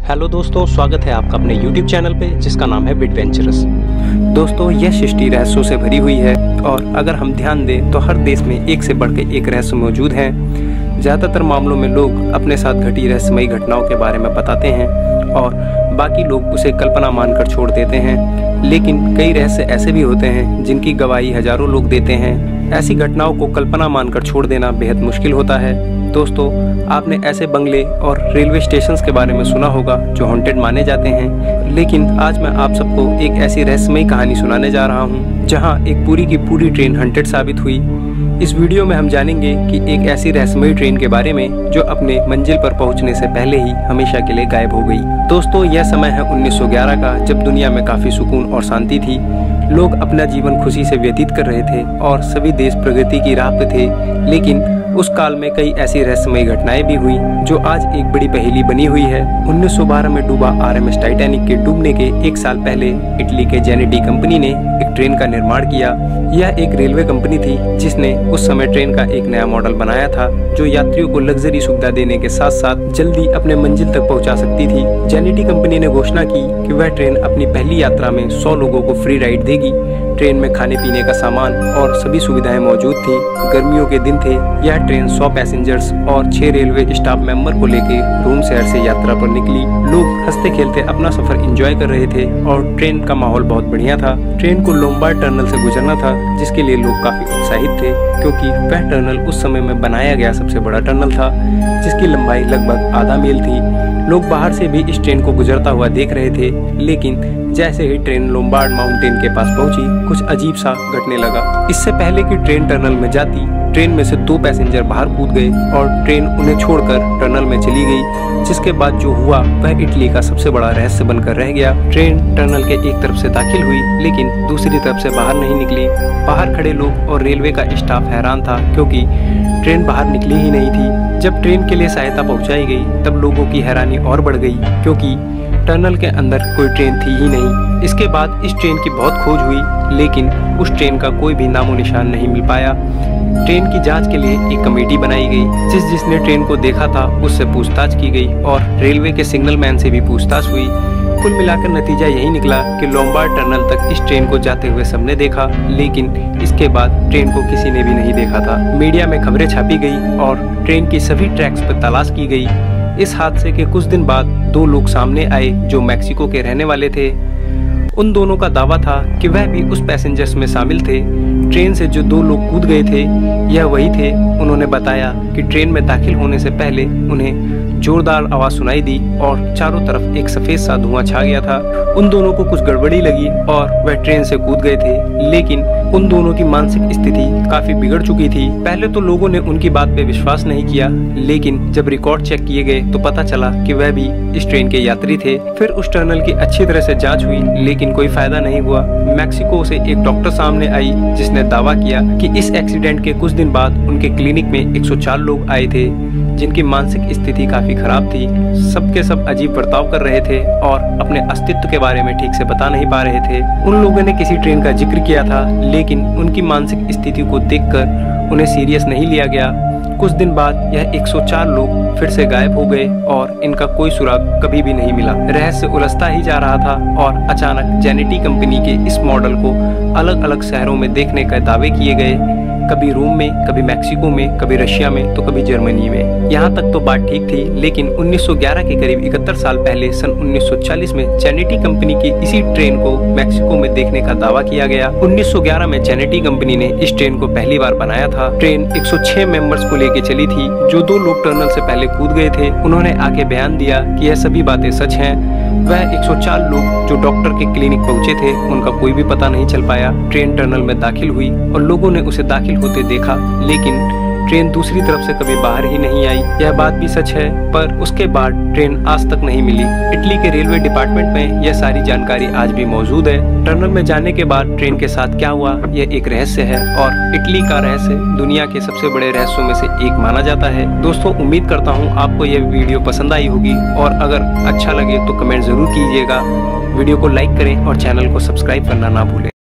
Hello दोस्तों, स्वागत है आपका अपने YouTube चैनल पे जिसका नाम है बिडवेंचरस। दोस्तों, यह सृष्टि रहस्यों से भरी हुई है और अगर हम ध्यान दें तो हर देश में एक से बढ़ के एक रहस्य मौजूद हैं। ज़्यादातर मामलों में लोग अपने साथ घटी रहस्यमयी घटनाओं के बारे में बताते हैं और बाकी लोग उसे कल्पना मानकर छोड़ देते हैं, लेकिन कई रहस्य ऐसे भी होते हैं जिनकी गवाही हजारों लोग देते हैं। ऐसी घटनाओं को कल्पना मानकर छोड़ देना बेहद मुश्किल होता है। दोस्तों, आपने ऐसे बंगले और रेलवे स्टेशंस के बारे में सुना होगा जो हॉन्टेड माने जाते हैं, लेकिन आज मैं आप सबको एक ऐसी रहस्यमयी कहानी सुनाने जा रहा हूं जहां एक पूरी की पूरी ट्रेन हॉन्टेड साबित हुई। इस वीडियो में हम जानेंगे कि एक ऐसी रहस्यमयी ट्रेन के बारे में जो अपने मंजिल पर पहुंचने से पहले ही हमेशा के लिए गायब हो गई। दोस्तों, यह समय है 1911 का, जब दुनिया में काफी सुकून और शांति थी। लोग अपना जीवन खुशी से व्यतीत कर रहे थे और सभी देश प्रगति की राह पे थे, लेकिन उस काल में कई ऐसी रहस्यमयी घटनाएं भी हुई जो आज एक बड़ी पहेली बनी हुई है। 1912 में डूबा RMS टाइटैनिक के डूबने के एक साल पहले इटली के जेनेटी कंपनी ने एक ट्रेन का निर्माण किया। यह एक रेलवे कंपनी थी जिसने उस समय ट्रेन का एक नया मॉडल बनाया था जो यात्रियों को लग्जरी सुविधा देने के साथ साथ जल्दी अपने मंजिल तक पहुंचा सकती थी। जेनेटी कंपनी ने घोषणा की कि वह ट्रेन अपनी पहली यात्रा में 100 लोगों को फ्री राइड देगी। ट्रेन में खाने पीने का सामान और सभी सुविधाएं मौजूद थी। गर्मियों के दिन थे। यह ट्रेन 100 पैसेंजर्स और 6 रेलवे स्टाफ मेंबर को लेकर रोम शहर से यात्रा पर निकली। लोग हंसते खेलते अपना सफर एंजॉय कर रहे थे और ट्रेन का माहौल बहुत बढ़िया था। ट्रेन को लोम्बार्ड टनल से गुजरना था, जिसके लिए लोग काफी उत्साहित थे क्योंकि वह टनल उस समय में बनाया गया सबसे बड़ा टनल था, जिसकी लंबाई लगभग आधा मील थी। लोग बाहर से भी इस ट्रेन को गुजरता हुआ देख रहे थे, लेकिन जैसे ही ट्रेन लोम्बार्ड माउंटेन के पास पहुंची, कुछ अजीब सा घटने लगा। इससे पहले कि ट्रेन टनल में जाती, ट्रेन में से 2 पैसेंजर बाहर कूद गए और ट्रेन उन्हें छोड़कर टनल में चली गई, जिसके बाद जो हुआ वह इटली का सबसे बड़ा रहस्य बनकर रह गया। ट्रेन टनल के एक तरफ से दाखिल हुई, लेकिन दूसरी तरफ से बाहर नहीं निकली। बाहर खड़े लोग और रेलवे का स्टाफ हैरान था क्योंकि ट्रेन बाहर निकली ही नहीं थी। जब ट्रेन के लिए सहायता पहुंचाई गई, तब लोगों की हैरानी और बढ़ गई क्योंकि टनल के अंदर कोई ट्रेन थी ही नहीं। इसके बाद इस ट्रेन की बहुत खोज हुई, लेकिन उस ट्रेन का कोई भी नामो निशान नहीं मिल पाया। ट्रेन की जांच के लिए एक कमेटी बनाई गई। जिसने ट्रेन को देखा था उससे पूछताछ की गई और रेलवे के सिग्नल मैन से भी पूछताछ हुई। कुल मिलाकर नतीजा यही निकला कि लोम्बार्ड टनल तक इस ट्रेन को जाते हुए सबने देखा, लेकिन इसके बाद ट्रेन को किसी ने भी नहीं देखा था। मीडिया में खबरें छापी गई और ट्रेन की सभी ट्रैक्स पर तलाश की गई। इस हादसे के कुछ दिन बाद 2 लोग सामने आए जो मैक्सिको के रहने वाले थे। उन दोनों का दावा था कि वह भी उस पैसेंजर्स में शामिल थे। ट्रेन से जो 2 लोग कूद गए थे यह वही थे। उन्होंने बताया कि ट्रेन में दाखिल होने से पहले उन्हें जोरदार आवाज सुनाई दी और चारों तरफ एक सफेद सा धुआं छा गया था। उन दोनों को कुछ गड़बड़ी लगी और वह ट्रेन से कूद गए थे, लेकिन उन दोनों की मानसिक स्थिति काफी बिगड़ चुकी थी। पहले तो लोगों ने उनकी बात पे विश्वास नहीं किया, लेकिन जब रिकॉर्ड चेक किए गए तो पता चला कि वह भी इस ट्रेन के यात्री थे। फिर उस टनल की अच्छी तरह से जांच हुई, लेकिन कोई फायदा नहीं हुआ। मैक्सिको से एक डॉक्टर सामने आई जिसने दावा किया कि इस एक्सीडेंट के कुछ दिन बाद उनके क्लिनिक में 104 लोग आए थे जिनकी मानसिक स्थिति काफी खराब थी। सबके सब अजीब बर्ताव कर रहे थे और अपने अस्तित्व के बारे में ठीक से बता नहीं पा रहे थे। उन लोगों ने किसी ट्रेन का जिक्र किया था, लेकिन उनकी मानसिक स्थिति को देखकर उन्हें सीरियस नहीं लिया गया। कुछ दिन बाद यह 104 लोग फिर से गायब हो गए और इनका कोई सुराग कभी भी नहीं मिला। रहस्य उलझता ही जा रहा था और अचानक जेनेटी कंपनी के इस मॉडल को अलग अलग शहरों में देखने का दावे किए गए, कभी रोम में, कभी मैक्सिको में, कभी रशिया में, तो कभी जर्मनी में। यहाँ तक तो बात ठीक थी, लेकिन 1911 के करीब 71 साल पहले सन 1940 में जेनेटी कंपनी की इसी ट्रेन को मैक्सिको में देखने का दावा किया गया। 1911 में जेनेटी कंपनी ने इस ट्रेन को पहली बार बनाया था। ट्रेन 106 मेंबर्स को लेके चली थी। जो 2 लोग टनल से पहले कूद गए थे उन्होंने आके बयान दिया कि यह सभी बातें सच हैं। वह 104 लोग जो डॉक्टर के क्लिनिक पहुंचे थे उनका कोई भी पता नहीं चल पाया। ट्रेन टनल में दाखिल हुई और लोगों ने उसे दाखिल होते देखा, लेकिन ट्रेन दूसरी तरफ से कभी बाहर ही नहीं आई। यह बात भी सच है, पर उसके बाद ट्रेन आज तक नहीं मिली। इटली के रेलवे डिपार्टमेंट में यह सारी जानकारी आज भी मौजूद है। टनल में जाने के बाद ट्रेन के साथ क्या हुआ यह एक रहस्य है और इटली का रहस्य दुनिया के सबसे बड़े रहस्यों में से एक माना जाता है। दोस्तों, उम्मीद करता हूँ आपको यह वीडियो पसंद आई होगी और अगर अच्छा लगे तो कमेंट जरूर कीजिएगा। वीडियो को लाइक करें और चैनल को सब्सक्राइब करना ना भूलें।